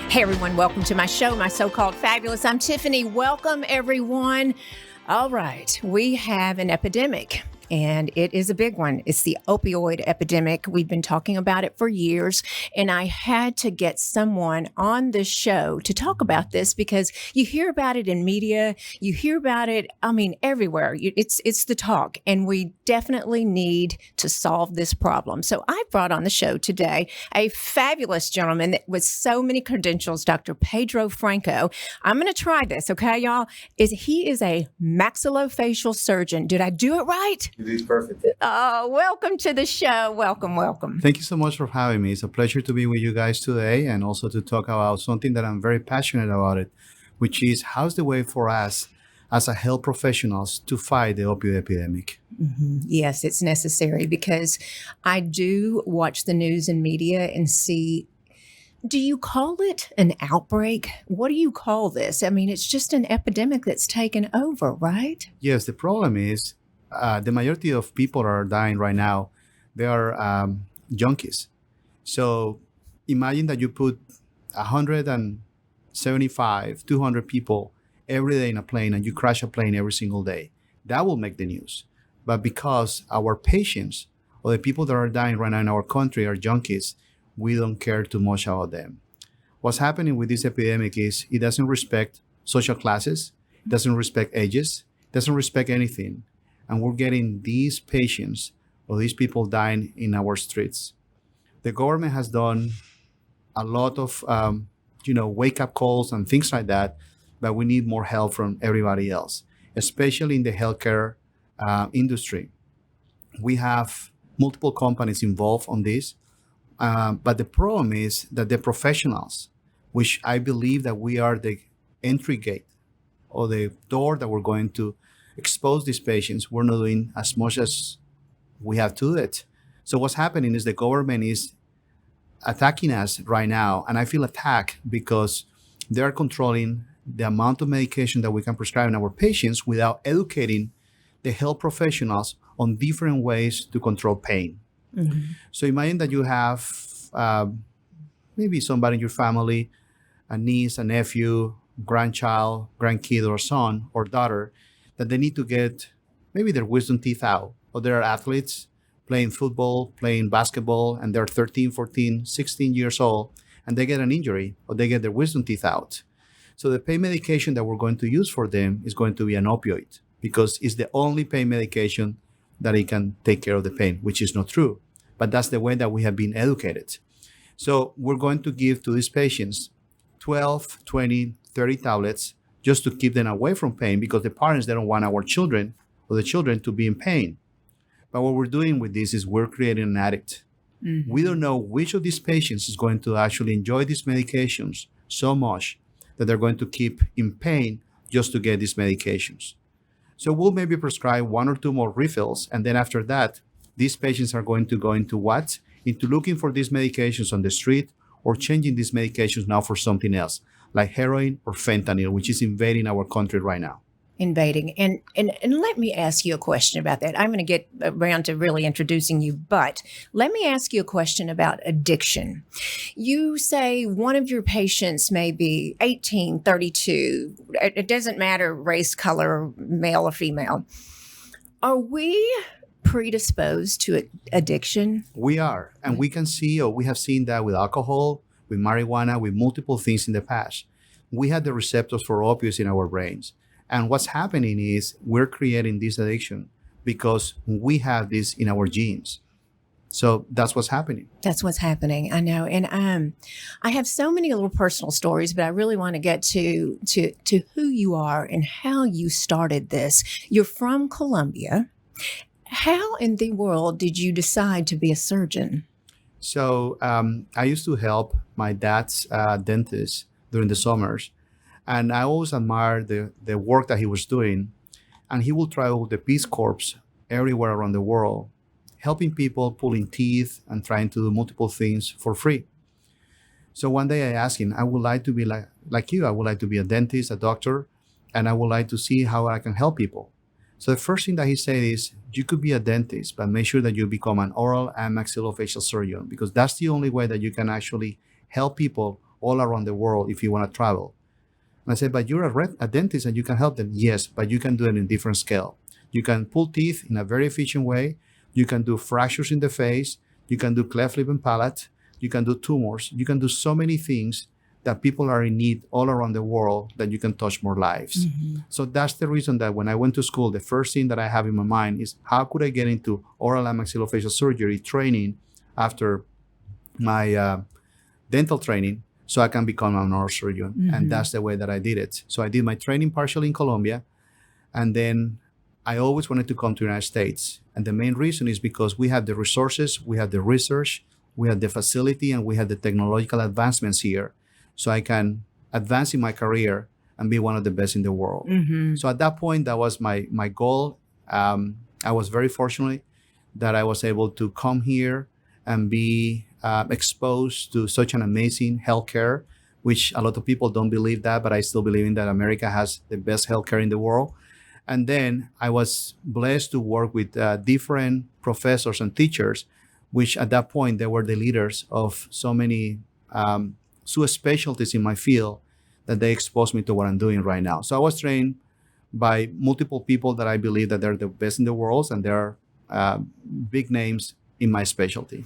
Hey everyone, welcome to my show, My So-Called Fabulous. I'm Tiffany. Welcome everyone. All right, we have an epidemic. And it is a big one. It's the opioid epidemic. We've been talking about it for years. And I had to get someone on this show to talk about this because you hear about it in media. You hear about it, everywhere. It's the talk. And we definitely need to solve this problem. So I brought on the show today a fabulous gentleman with so many credentials, Dr. Pedro Franco. I'm going to try this, okay, y'all? He is a maxillofacial surgeon. Did I do it right? You did perfect. Welcome to the show. Welcome. Thank you so much for having me. It's a pleasure to be with you guys today and also to talk about something that I'm very passionate about it, which is how's the way for us as a health professionals to fight the opioid epidemic. Mm-hmm. Yes, it's necessary because I do watch the news and media and see. Do you call it an outbreak? What do you call this? I mean, it's just an epidemic that's taken over, right? Yes, the problem is the majority of people that are dying right now, they are junkies. So imagine that you put 175, 200 people every day in a plane and you crash a plane every single day. That will make the news. But because our patients or the people that are dying right now in our country are junkies, we don't care too much about them. What's happening with this epidemic is it doesn't respect social classes, it doesn't respect ages, it doesn't respect anything. And we're getting these patients or these people dying in our streets. The government has done a lot of, wake-up calls and things like that, but we need more help from everybody else, especially in the healthcare industry. We have multiple companies involved on this, but the problem is that the professionals, which I believe that we are the entry gate or the door that we're going to expose these patients, we're not doing as much as we have to do it. So what's happening is the government is attacking us right now. And I feel attacked because they're controlling the amount of medication that we can prescribe in our patients without educating the health professionals on different ways to control pain. Mm-hmm. So imagine that you have maybe somebody in your family, a niece, a nephew, grandchild, grandkid, or son or daughter, that they need to get maybe their wisdom teeth out, or they're athletes playing football, playing basketball, and they're 13, 14, 16 years old, and they get an injury or they get their wisdom teeth out. So the pain medication that we're going to use for them is going to be an opioid because it's the only pain medication that it can take care of the pain, which is not true. But that's the way that we have been educated. So we're going to give to these patients 12, 20, 30 tablets just to keep them away from pain because the parents, they don't want our children or the children to be in pain. But what we're doing with this is we're creating an addict. Mm-hmm. We don't know which of these patients is going to actually enjoy these medications so much that they're going to keep in pain just to get these medications. So we'll maybe prescribe 1 or 2 more refills. And then after that, these patients are going to go into what? Into looking for these medications on the street or changing these medications now for something else, like heroin or fentanyl, which is invading our country right now. Invading. And let me ask you a question about that. I'm going to get around to really introducing you, but let me ask you a question about addiction. You say one of your patients may be 18, 32. It doesn't matter race, color, male or female. Are we predisposed to addiction? We are. And we can see, or we have seen that with alcohol, with marijuana, with multiple things in the past. We have the receptors for opioids in our brains. And what's happening is we're creating this addiction because we have this in our genes. So that's what's happening. That's what's happening. I know. And I have so many little personal stories, but I really want to get to who you are and how you started this. You're from Colombia. How in the world did you decide to be a surgeon? So I used to help my dad's dentist during the summers. And I always admired the work that he was doing. And he will travel the Peace Corps everywhere around the world, helping people, pulling teeth, and trying to do multiple things for free. So one day I asked him, I would like to be like you. I would like to be a dentist, a doctor, and I would like to see how I can help people. So the first thing that he said is, you could be a dentist, but make sure that you become an oral and maxillofacial surgeon, because that's the only way that you can actually help people all around the world if you want to travel. And I said, but you're a dentist and you can help them. Yes, but you can do it in different scale. You can pull teeth in a very efficient way. You can do fractures in the face. You can do cleft lip and palate. You can do tumors. You can do so many things that people are in need all around the world that you can touch more lives. So that's the reason that when I went to school, the first thing that I have in my mind is how could I get into oral and maxillofacial surgery training after my dental training so I can become an oral surgeon. And that's the way that I did it. So I did my training partially in Colombia, and then I always wanted to come to the United States. And the main reason is because we have the resources, we have the research, we have the facility, and we have the technological advancements here. So I can advance in my career and be one of the best in the world. So at that point, that was my goal. I was very fortunate that I was able to come here and be exposed to such an amazing healthcare, which a lot of people don't believe that, but I still believe in that America has the best healthcare in the world. And then I was blessed to work with different professors and teachers, which at that point, they were the leaders of so many specialties in my field that they exposed me to what I'm doing right now. So I was trained by multiple people that I believe that they're the best in the world, and they're big names in my specialty.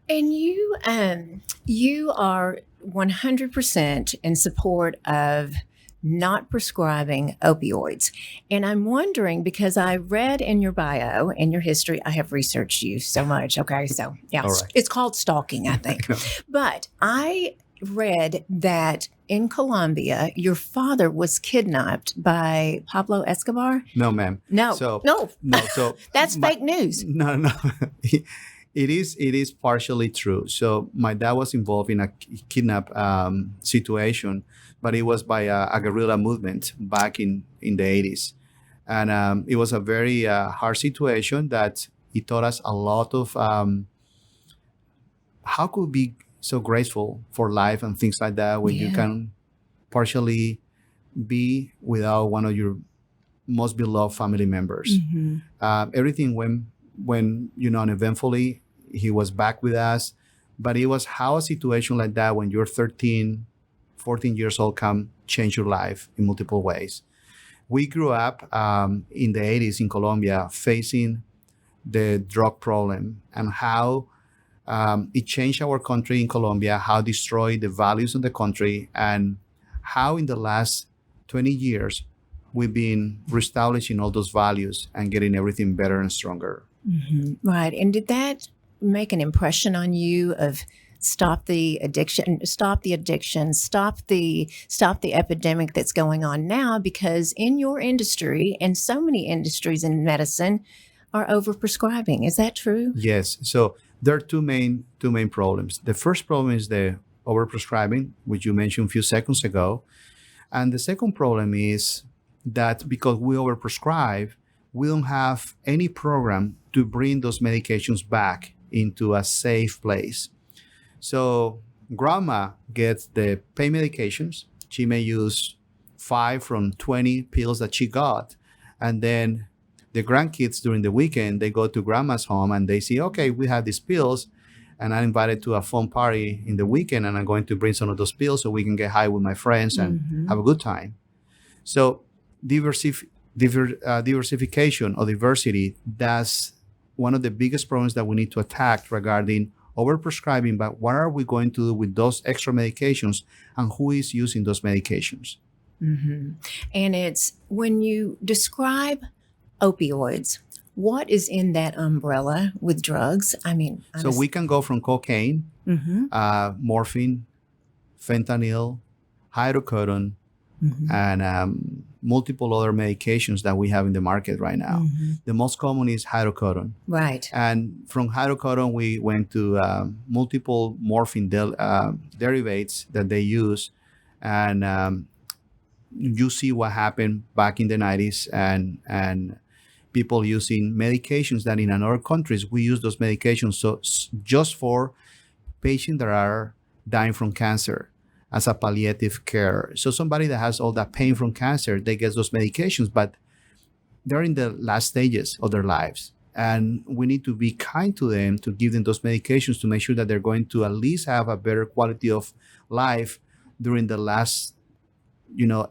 And you are 100% in support of not prescribing opioids. And I'm wondering, because I read in your bio and your history, I have researched you so much. Okay. So yeah, All right. It's called stalking, I think. But I read that in Colombia, your father was kidnapped by Pablo Escobar. No, ma'am. No. So That's fake news. No. It is partially true. So my dad was involved in a kidnap situation, but it was by a guerrilla movement back in the 80s. And it was a very hard situation that it taught us a lot of how could be so grateful for life and things like that when you can partially be without one of your most beloved family members. Everything when uneventfully he was back with us, but it was how a situation like that when you're 13, 14 years old can change your life in multiple ways. We grew up in the 80s in Colombia facing the drug problem and how it changed our country in Colombia, how it destroyed the values of the country, and how in the last 20 years we've been reestablishing all those values and getting everything better and stronger. Right. And did that make an impression on you of stop the addiction, stop the epidemic that's going on now? Because in your industry and so many industries in medicine are overprescribing. Is that true? Yes. So there are two main problems. The first problem is the overprescribing, which you mentioned a few seconds ago. And the second problem is that because we overprescribe, we don't have any program to bring those medications back into a safe place. So grandma gets the pain medications. She may use 5 from 20 pills that she got. And then the grandkids during the weekend, they go to grandma's home and they see, okay, we have these pills, and I'm invited to a fun party in the weekend, and I'm going to bring some of those pills so we can get high with my friends and have a good time. So diversification or diversity, that's one of the biggest problems that we need to attack regarding overprescribing. But what are we going to do with those extra medications, and who is using those medications? And it's when you describe opioids, what is in that umbrella with drugs? I mean, so we can go from cocaine, morphine, fentanyl, hydrocodone, and multiple other medications that we have in the market right now. The most common is hydrocodone. Right. And from hydrocodone, we went to multiple morphine derivatives that they use. And you see what happened back in the 90s and people using medications that in other countries, we use those medications so just for patients that are dying from cancer as a palliative care. So somebody that has all that pain from cancer, they get those medications, but they're in the last stages of their lives. And we need to be kind to them, to give them those medications to make sure that they're going to at least have a better quality of life during the last,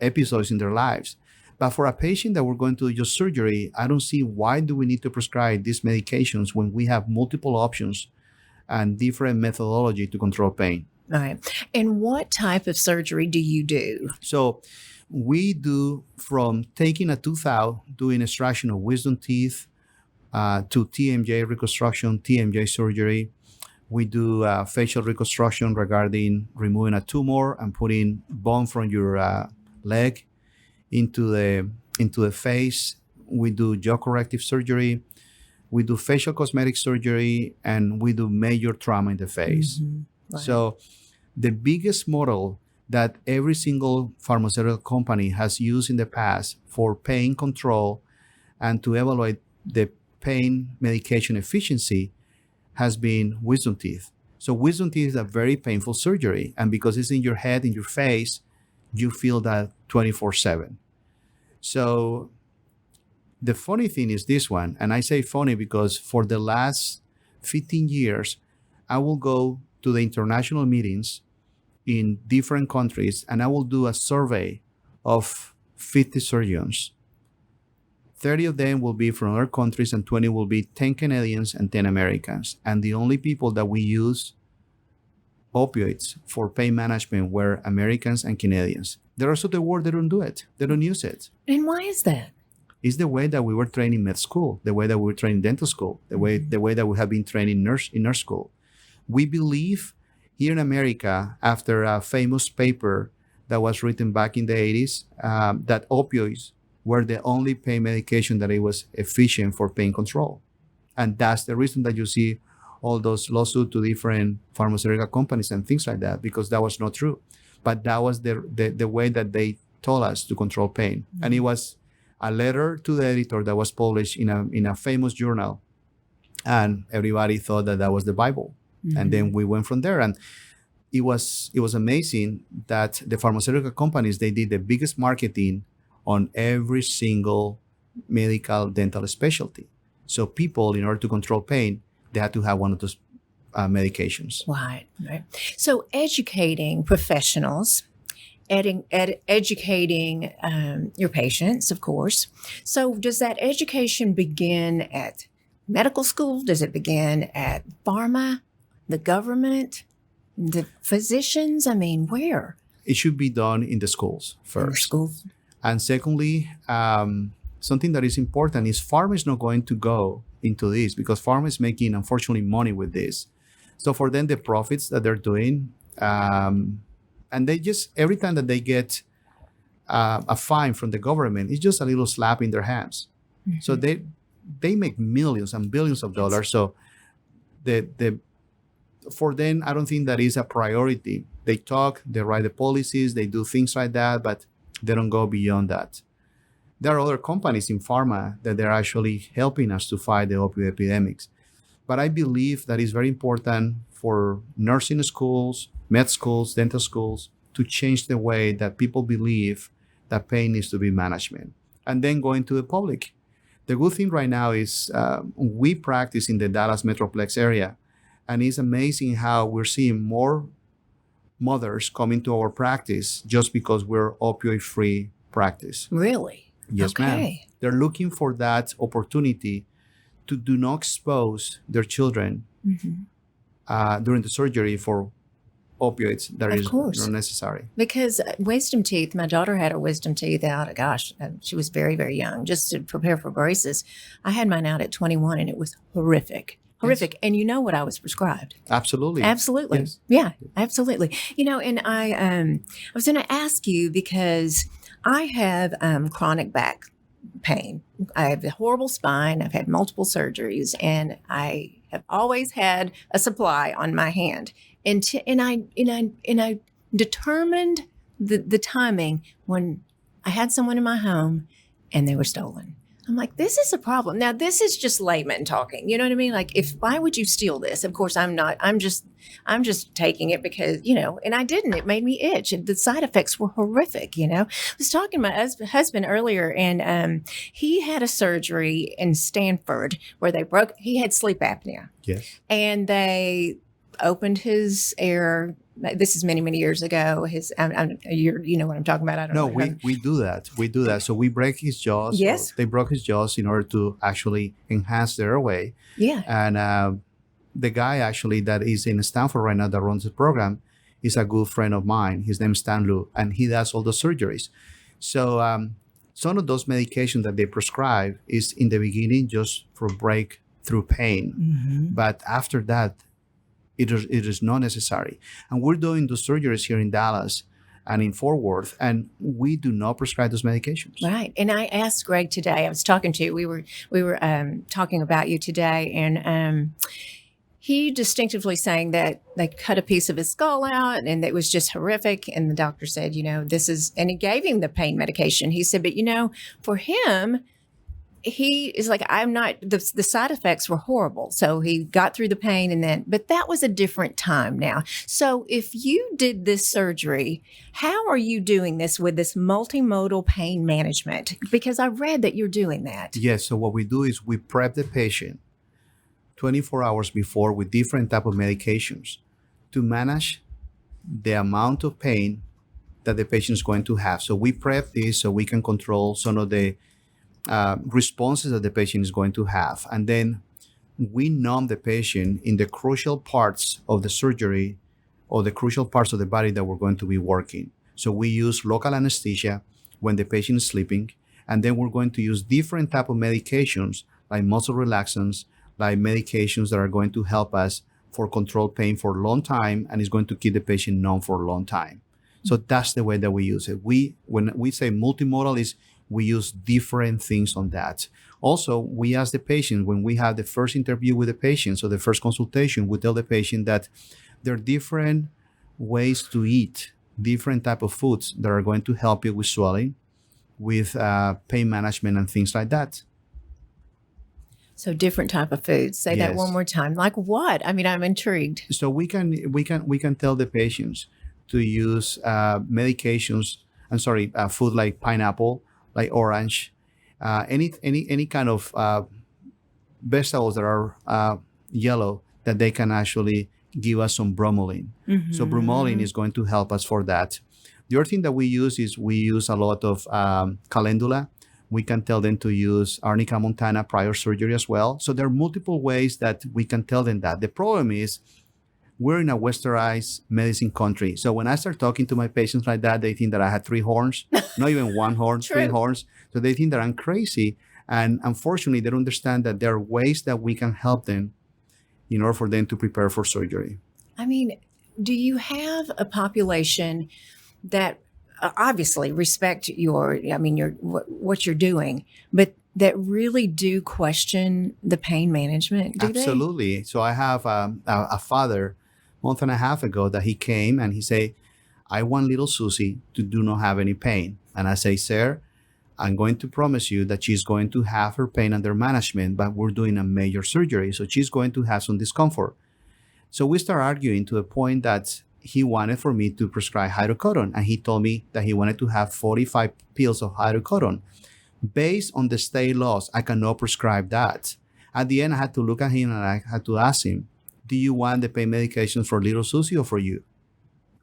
episodes in their lives. But for a patient that we're going to do just surgery, I don't see why do we need to prescribe these medications when we have multiple options and different methodology to control pain. All right. And what type of surgery do you do? So we do from taking a tooth out, doing extraction of wisdom teeth, to TMJ reconstruction, TMJ surgery. We do facial reconstruction regarding removing a tumor and putting bone from your leg into the face. We do jaw corrective surgery. We do facial cosmetic surgery, and we do major trauma in the face. Mm-hmm. Right. So the biggest model that every single pharmaceutical company has used in the past for pain control and to evaluate the pain medication efficiency has been wisdom teeth. So wisdom teeth is a very painful surgery. And because it's in your head, in your face, you feel that 24/7. So the funny thing is this one, and I say funny because for the last 15 years, I will go to the international meetings in different countries and I will do a survey of 50 surgeons. 30 of them will be from other countries and 20 will be 10 Canadians and 10 Americans. And the only people that we use opioids for pain management were Americans and Canadians. The rest of the world, they don't do it. They don't use it. And why is that? It's the way that we were trained in med school, the way that we were trained in dental school, the way that we have been trained in nurse school. We believe here in America, after a famous paper that was written back in the 80s, that opioids were the only pain medication that it was efficient for pain control. And that's the reason that you see all those lawsuits to different pharmaceutical companies and things like that, because that was not true. But that was the way that they told us to control pain. Mm-hmm. And it was a letter to the editor that was published in a famous journal. And everybody thought that was the Bible. Mm-hmm. And then we went from there. And it was amazing that the pharmaceutical companies, they did the biggest marketing on every single medical dental specialty. So people, in order to control pain, they had to have one of those medications. Right. So educating professionals, educating your patients, of course. So does that education begin at medical school? Does it begin at pharma, the government, the physicians? I mean, where? It should be done in the schools first. In the schools. And secondly, something that is important is pharma is not going to go into this because pharma is making, unfortunately, money with this. So for them, the profits that they're doing, and they just, every time that they get a fine from the government, it's just a little slap in their hands. Mm-hmm. So they make millions and billions of dollars. So for them, I don't think that is a priority. They talk, they write the policies, they do things like that, but they don't go beyond that. There are other companies in pharma that they're actually helping us to fight the opioid epidemics. But I believe that it's very important for nursing schools, med schools, dental schools to change the way that people believe that pain needs to be managed. And then going to the public. The good thing right now is we practice in the Dallas Metroplex area. And it's amazing how we're seeing more mothers coming to our practice just because we're opioid-free practice. Really? Yes, okay. Ma'am. They're looking for that opportunity to do not expose their children during the surgery for opioids that is not necessary. Because wisdom teeth, my daughter had her wisdom teeth out. Gosh, she was very, very young, just to prepare for braces. I had mine out at 21 and it was horrific. Yes. And you know what I was prescribed? Absolutely. Yes. Yeah, absolutely. And I was going to ask you because I have chronic back pain. I have a horrible spine. I've had multiple surgeries, and I have always had a supply on my hand. And I determined the timing when I had someone in my home and they were stolen. I'm like, this is a problem. Now, this is just layman talking. You know what I mean? Like, why would you steal this? Of course, I'm not. I'm just taking it because, and I didn't. It made me itch. And the side effects were horrific, I was talking to my husband earlier, and he had a surgery in Stanford where he had sleep apnea. Yes. And they opened his ear. This is many, many years ago. You know what I'm talking about. I don't No, know. we do that. We do that. So we break his jaws. Yes. So they broke his jaws in order to actually enhance the airway. Yeah. And the guy actually that is in Stanford right now that runs the program is a good friend of mine. His name is Stan Lu, and he does all the surgeries. So some of those medications that they prescribe is in the beginning just for breakthrough pain. Mm-hmm. But after that, it is not necessary. And we're doing those surgeries here in Dallas and in Fort Worth, and we do not prescribe those medications. Right. And I asked Greg today, I was talking to you, we were talking about you today, and he distinctively saying that they cut a piece of his skull out and it was just horrific. And the doctor said, and he gave him the pain medication. He said, but for him, he is like, the side effects were horrible. So he got through the pain but that was a different time now. So if you did this surgery, how are you doing this with this multimodal pain management? Because I read that you're doing that. Yes. So what we do is we prep the patient 24 hours before with different type of medications to manage the amount of pain that the patient is going to have. So we prep this so we can control some of the responses that the patient is going to have. And then we numb the patient in the crucial parts of the surgery or the crucial parts of the body that we're going to be working. So we use local anesthesia when the patient is sleeping. And then we're going to use different type of medications like muscle relaxants, like medications that are going to help us for control pain for a long time and is going to keep the patient numb for a long time. So that's the way that we use it. When we say multimodal is we use different things on that. Also, we ask the patient when we have the first interview with the patient, so the first consultation, we tell the patient that there are different ways to eat, different type of foods that are going to help you with swelling, with pain management and things like that. So different type of foods. Say that one more time. Like what? I mean, I'm intrigued. So we can tell the patients to use food like pineapple, like orange, any kind of vegetables that are yellow that they can actually give us some bromelain. Mm-hmm. So bromelain is going to help us for that. The other thing that we use a lot of calendula. We can tell them to use arnica montana prior surgery as well. So there are multiple ways that we can tell them that. The problem is we're in a westernized medicine country. So when I start talking to my patients like that, they think that I had 3 horns, not even 1 horn, 3 horns. So they think that I'm crazy. And unfortunately, they don't understand that there are ways that we can help them in order for them to prepare for surgery. I mean, do you have a population that obviously respect what you're doing, but that really do question the pain management? Absolutely. So I have a father a month and a half ago that he came and he said, I want little Susie to do not have any pain. And I say, sir, I'm going to promise you that she's going to have her pain under management, but we're doing a major surgery. So she's going to have some discomfort. So we start arguing to the point that he wanted for me to prescribe hydrocodone. And he told me that he wanted to have 45 pills of hydrocodone. Based on the state laws, I cannot prescribe that. At the end, I had to look at him and I had to ask him, do you want the pain medication for little Susie or for you?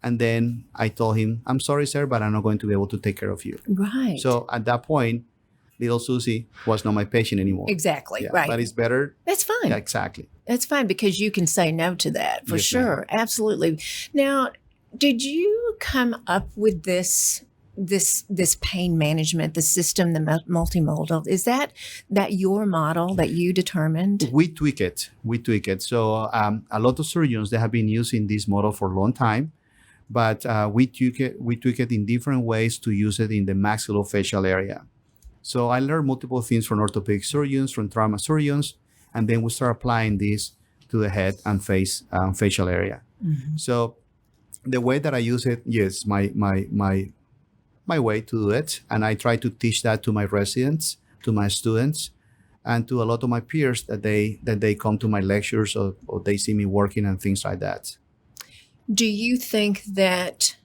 And then I told him, I'm sorry, sir, but I'm not going to be able to take care of you. Right. So at that point, little Susie was not my patient anymore. Exactly. Yeah, right. But it's better. That's fine. Yeah, exactly. That's fine because you can say no to that for sure. Ma'am. Absolutely. Now, did you come up with this pain management, the system, the multimodal? Is that your model that you determined? We tweak it. So a lot of surgeons, they have been using this model for a long time, but we tweak it in different ways to use it in the maxillofacial area. So I learned multiple things from orthopedic surgeons, from trauma surgeons, and then we start applying this to the head and face facial area. Mm-hmm. So the way that I use it, yes, my way to do it. And I try to teach that to my residents, to my students, and to a lot of my peers that they come to my lectures or they see me working and things like that. Do you think that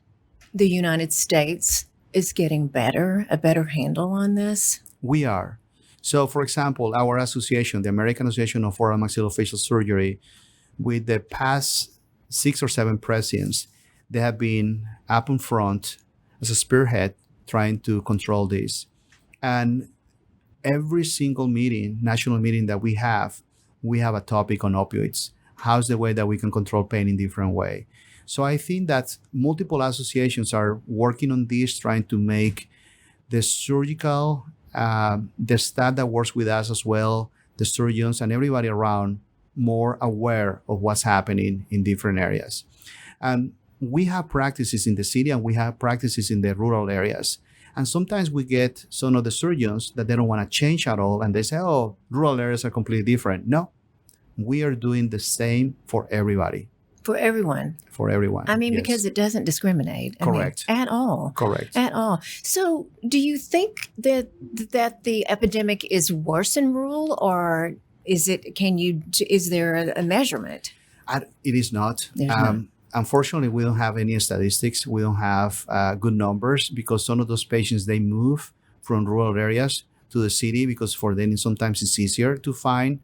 the United States is getting a better handle on this? We are. So, for example, our association, the American Association of Oral and Maxillofacial Surgery, with the past 6 or 7 presidents, they have been up in front as a spearhead trying to control this. And every single meeting, national meeting that we have a topic on opioids. How's the way that we can control pain in different way? So I think that multiple associations are working on this, trying to make the surgical, the staff that works with us as well, the surgeons and everybody around more aware of what's happening in different areas. And we have practices in the city and we have practices in the rural areas. And sometimes we get some of the surgeons that they don't want to change at all. And they say, oh, rural areas are completely different. No, we are doing the same for everybody. For everyone. For everyone. I mean, yes. because it doesn't discriminate. Correct. At all. Correct. At all. So do you think that the epidemic is worse in rural, or is there a measurement? It is not. There's not. Unfortunately, we don't have any statistics. We don't have good numbers because some of those patients, they move from rural areas to the city because for them, sometimes it's easier to find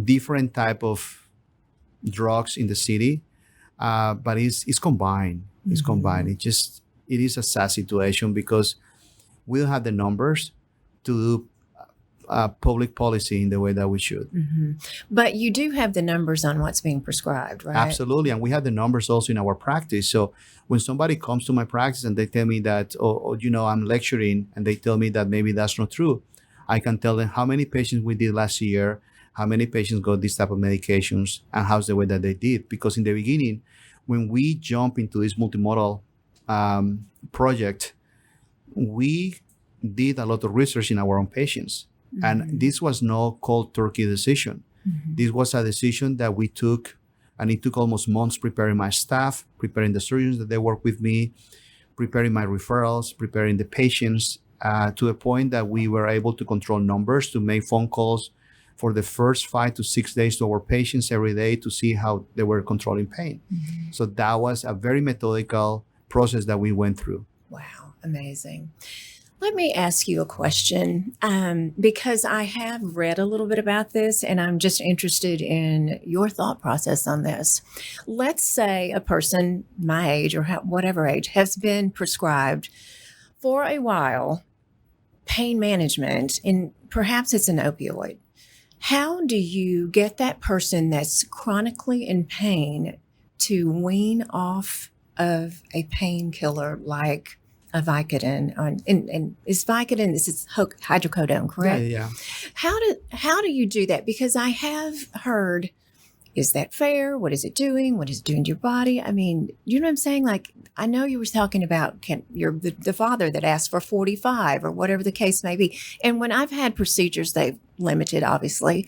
different type of drugs in the city. But it's combined. It's combined. It is a sad situation because we don't have the numbers to do public policy in the way that we should. Mm-hmm. But you do have the numbers on what's being prescribed, right? Absolutely. And we have the numbers also in our practice. So when somebody comes to my practice and they tell me that, I'm lecturing and they tell me that maybe that's not true, I can tell them how many patients we did last year, how many patients got this type of medications, and how's the way that they did. Because in the beginning, when we jump into this multimodal project, we did a lot of research in our own patients. And this was no cold turkey decision. This was a decision that we took, and it took almost months preparing my staff, preparing the surgeons that they work with me, preparing my referrals, preparing the patients, to a point that we were able to control numbers, to make phone calls for the first 5 to 6 days to our patients every day to see how they were controlling pain. So that was a very methodical process that we went through. Wow, amazing. Let me ask you a question, because I have read a little bit about this and I'm just interested in your thought process on this. Let's say a person my age or whatever age has been prescribed for a while pain management, and perhaps it's an opioid. How do you get that person that's chronically in pain to wean off of a painkiller like a Vicodin, and is Vicodin, this is hydrocodone, correct? Yeah. How do you do that? Because I have heard, is that fair? What is it doing? What is it doing to your body? I mean, you know what I'm saying? Like, I know you were talking about the father that asked for 45 or whatever the case may be. And when I've had procedures, they've limited, obviously.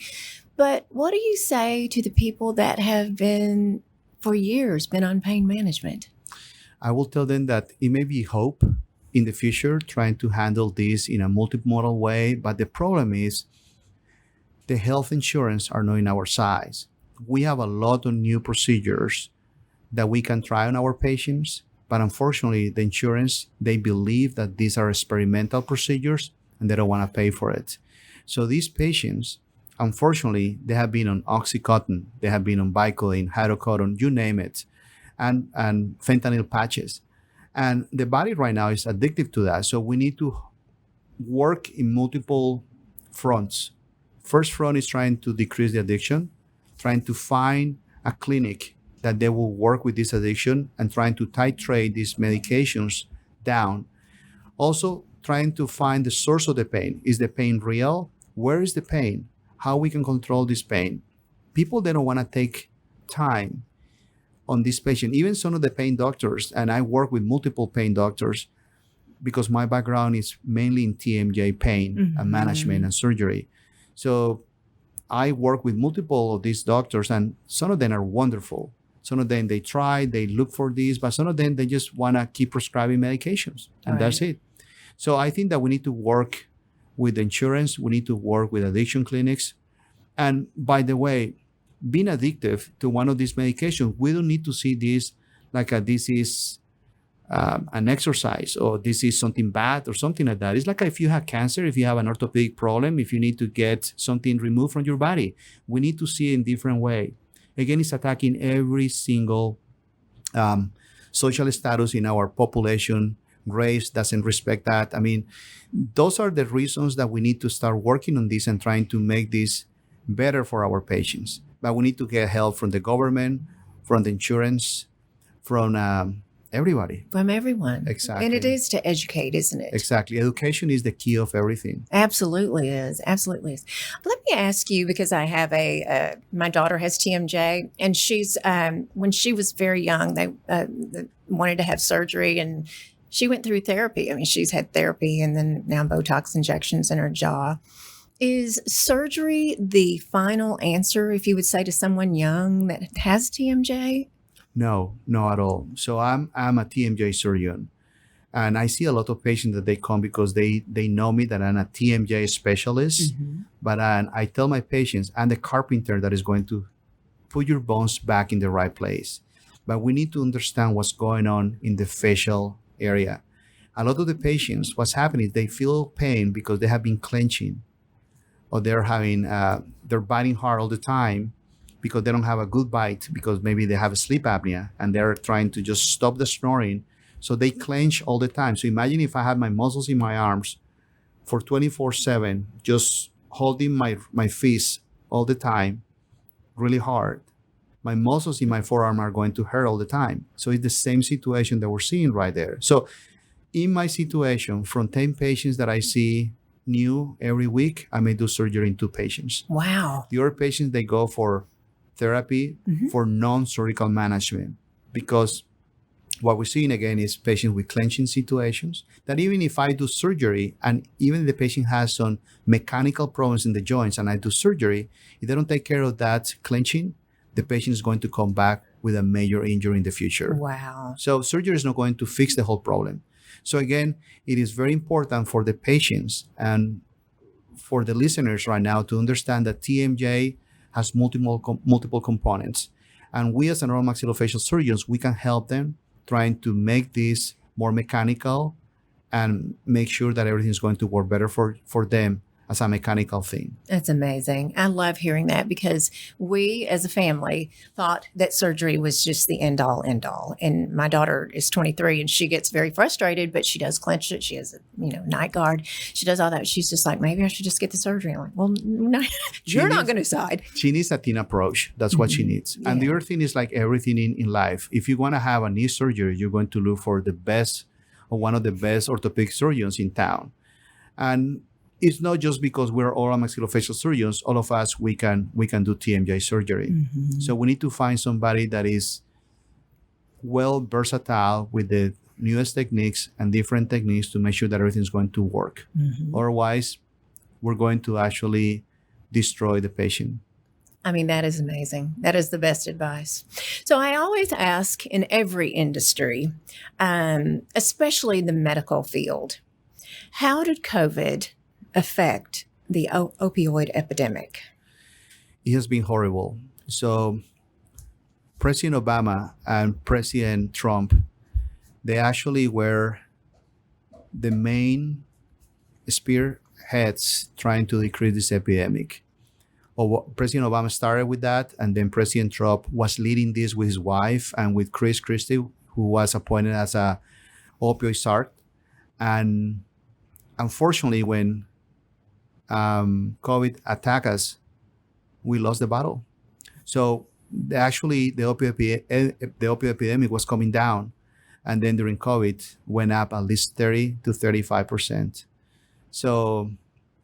But what do you say to the people that have been, for years, been on pain management? I will tell them that it may be hope in the future trying to handle this in a multimodal way, but the problem is the health insurance are not in our size. We have a lot of new procedures that we can try on our patients, but unfortunately the insurance, they believe that these are experimental procedures and they don't want to pay for it. So these patients, unfortunately, they have been on Oxycontin, they have been on Vicodin, hydrocodone, you name it, and fentanyl patches. And the body right now is addicted to that. So we need to work in multiple fronts. First front is trying to decrease the addiction, trying to find a clinic that they will work with this addiction and trying to titrate these medications down. Also trying to find the source of the pain. Is the pain real? Where is the pain? How we can control this pain? People, they don't want to take time on this patient. Even some of the pain doctors, and I work with multiple pain doctors because my background is mainly in TMJ pain and management and surgery. So I work with multiple of these doctors, and some of them are wonderful. Some of them, they try, they look for this, but some of them, they just want to keep prescribing medications, and that's it. So I think that we need to work with insurance. We need to work with addiction clinics. And by the way, being addictive to one of these medications, we don't need to see this like this is an exercise or this is something bad or something like that. It's like if you have cancer, if you have an orthopedic problem, if you need to get something removed from your body, we need to see it in a different way. Again, it's attacking every single social status in our population. Race doesn't respect that. I mean, those are the reasons that we need to start working on this and trying to make this better for our patients. But we need to get help from the government, from the insurance, from everybody. From everyone. Exactly. And it is to educate, isn't it? Exactly. Education is the key of everything. Absolutely is. Absolutely is. Let me ask you, because I have my daughter has TMJ, and she's, when she was very young, they wanted to have surgery, and she went through therapy. I mean, she's had therapy and then now Botox injections in her jaw. Is surgery the final answer, if you would say, to someone young that has TMJ? No, not at all. So I'm a TMJ surgeon, and I see a lot of patients that they come because they know me that I'm a TMJ specialist. Mm-hmm. But I tell my patients, I'm the carpenter that is going to put your bones back in the right place. But we need to understand what's going on in the facial area. A lot of the patients, what's happening is they feel pain because they have been clenching, or they're biting hard all the time because they don't have a good bite, because maybe they have a sleep apnea and they're trying to just stop the snoring. So they clench all the time. So imagine if I have my muscles in my arms for 24/7, just holding my fist all the time, really hard. My muscles in my forearm are going to hurt all the time. So it's the same situation that we're seeing right there. So in my situation, from 10 patients that I see new every week, I may do surgery in 2 patients. Wow. The other patients, they go for therapy, mm-hmm. for non-surgical management, because what we're seeing again is patients with clenching situations that even if I do surgery, and even if the patient has some mechanical problems in the joints and I do surgery, if they don't take care of that clenching, the patient is going to come back with a major injury in the future. Wow. So surgery is not going to fix the whole problem. So again, it is very important for the patients and for the listeners right now to understand that TMJ has multiple components. And we as oral maxillofacial surgeons, we can help them trying to make this more mechanical and make sure that everything's going to work better for them as a mechanical thing. That's amazing. I love hearing that, because we as a family thought that surgery was just the end all. And my daughter is 23 and she gets very frustrated, but she does clench it. She has a night guard. She does all that. She's just like, maybe I should just get the surgery. I'm like, well, no, you're not going to decide. She needs a team approach. That's mm-hmm. what she needs. Yeah. And the other thing is, like everything in life, if you want to have a knee surgery, you're going to look for the best or one of the best orthopedic surgeons in town. And it's not just because we're oral maxillofacial surgeons. All of us, we can do TMJ surgery. Mm-hmm. So we need to find somebody that is well versatile with the newest techniques and different techniques to make sure that everything's going to work. Mm-hmm. Otherwise, we're going to actually destroy the patient. I mean, that is amazing. That is the best advice. So I always ask in every industry, especially the medical field, how did COVID affect the opioid epidemic? It has been horrible. So President Obama and President Trump, they actually were the main spearheads trying to decrease this epidemic. President Obama started with that, and then President Trump was leading this with his wife and with Chris Christie, who was appointed as a opioid czar. And unfortunately, when COVID attacked us, we lost the battle. So actually, the opioid epidemic was coming down, and then during COVID, went up at least 30 to 35%. So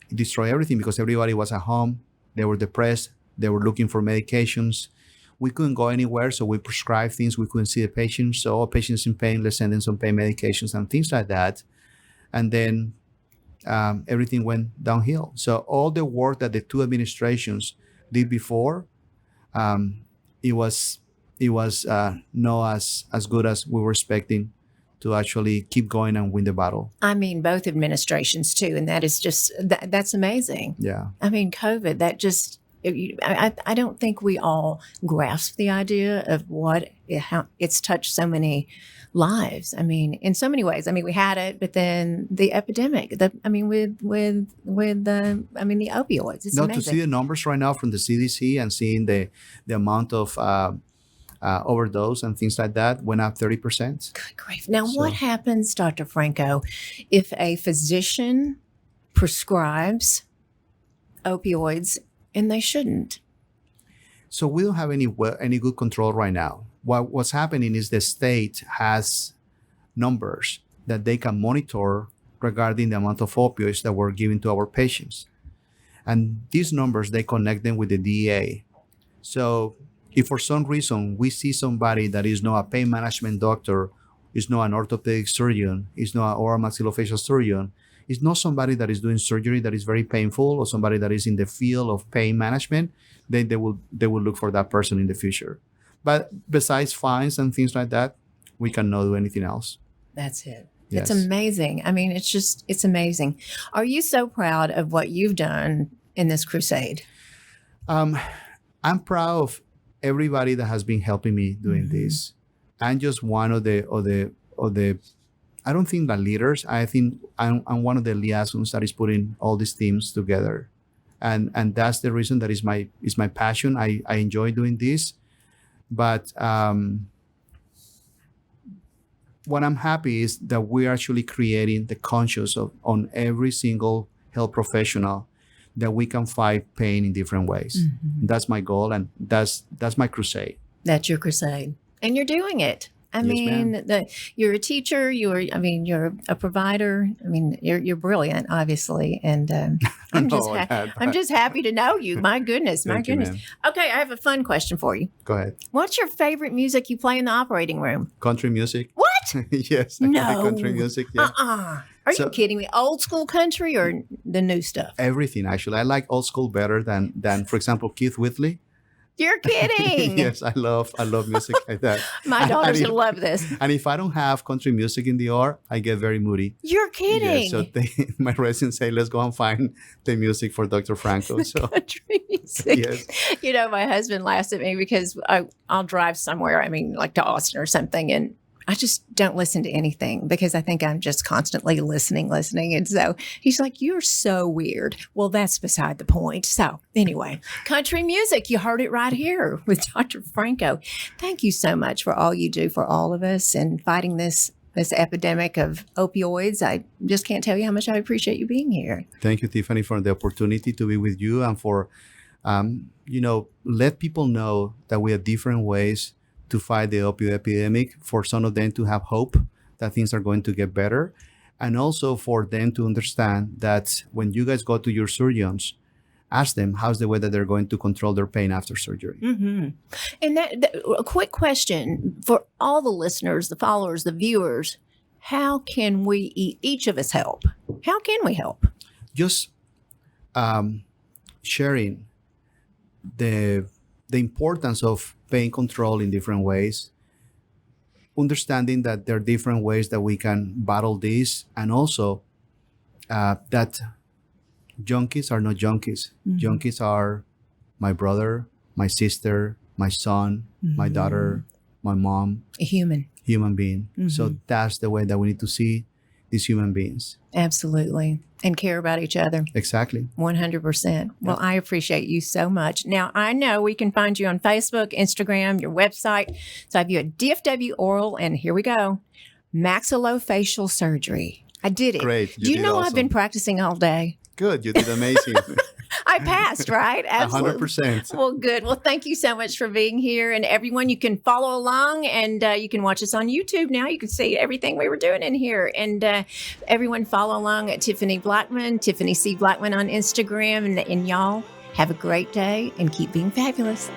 it destroyed everything because everybody was at home. They were depressed. They were looking for medications. We couldn't go anywhere, so we prescribed things. We couldn't see the patient. So, patients in pain, let's send in some pain medications and things like that. And then everything went downhill. So all the work that the two administrations did before, it was not as good as we were expecting to actually keep going and win the battle. I mean, both administrations too, and that is just that's amazing. Yeah. I mean, COVID, that just I don't think we all grasp the idea of how it's touched so many lives. I mean, in so many ways. I mean, we had it, but then the epidemic. The opioids. It's No, amazing. to see the numbers right now from the CDC and seeing the amount of overdose and things like that went up 30%. Good grief! Now, what happens, Dr. Franco, if a physician prescribes opioids and they shouldn't? So we don't have any good control right now. What's happening is the state has numbers that they can monitor regarding the amount of opioids that we're giving to our patients. And these numbers, they connect them with the DEA. So if for some reason we see somebody that is not a pain management doctor, is not an orthopedic surgeon, is not or a maxillofacial surgeon, is not somebody that is doing surgery that is very painful, or somebody that is in the field of pain management, then they will look for that person in the future. But besides fines and things like that, we cannot do anything else. That's it. Yes. It's amazing. I mean, it's amazing. Are you so proud of what you've done in this crusade? I'm proud of everybody that has been helping me doing this. I'm just one of the I don't think that leaders. I think I'm one of the liaisons that is putting all these teams together, and that's the reason that is my passion. I enjoy doing this, but what I'm happy is that we're actually creating the conscious on every single health professional that we can fight pain in different ways. That's my goal, and that's my crusade. That's your crusade, and you're doing it. I mean, you're a teacher. You're a provider. I mean, you're brilliant, obviously, and I'm just happy to know you. My goodness, my goodness. Okay, I have a fun question for you. Go ahead. What's your favorite music you play in the operating room? Country music. What? Yes, I play country music. Yeah. Are you kidding me? Old school country or the new stuff? Everything, actually. I like old school better than for example, Keith Whitley. You're kidding. Yes, I love music like that. My daughters will love this. And if I don't have country music in the OR, I get very moody. You're kidding. Yeah, so my residents say, let's go and find the music for Dr. Franco. So country music. Yes. You know, my husband laughs at me because I'll drive somewhere, I mean, like to Austin or something, and I just don't listen to anything because I think I'm just constantly listening. And so he's like, you're so weird. Well, that's beside the point. So anyway, country music, you heard it right here with Dr. Franco. Thank you so much for all you do for all of us and fighting this epidemic of opioids. I just can't tell you how much I appreciate you being here. Thank you, Tiffany, for the opportunity to be with you and for, let people know that we have different ways to fight the opioid epidemic, for some of them to have hope that things are going to get better, and also for them to understand that when you guys go to your surgeons, ask them how's the way that they're going to control their pain after surgery. Mm-hmm. And a quick question for all the listeners, the followers, the viewers: how can we each of us help? How can we help? Just sharing the importance of pain control in different ways, understanding that there are different ways that we can battle this, and also that junkies are not junkies. Junkies are my brother, my sister, my son, my daughter, my mom. A human being. So that's the way that we need to see these human beings. Absolutely. And care about each other. Exactly. 100%. Well, I appreciate you so much. Now, I know we can find you on Facebook, Instagram, your website. So I have you at DFW Oral, and here we go. Maxillofacial surgery. I did it. Great. Do you know awesome. I've been practicing all day? Good. You did amazing. I passed, right? Absolutely. 100%. Well, good. Well, thank you so much for being here. And everyone, you can follow along, and you can watch us on YouTube now. You can see everything we were doing in here. And everyone follow along at Tiffany Blackmon, Tiffany C. Blackmon on Instagram. And y'all have a great day and keep being fabulous.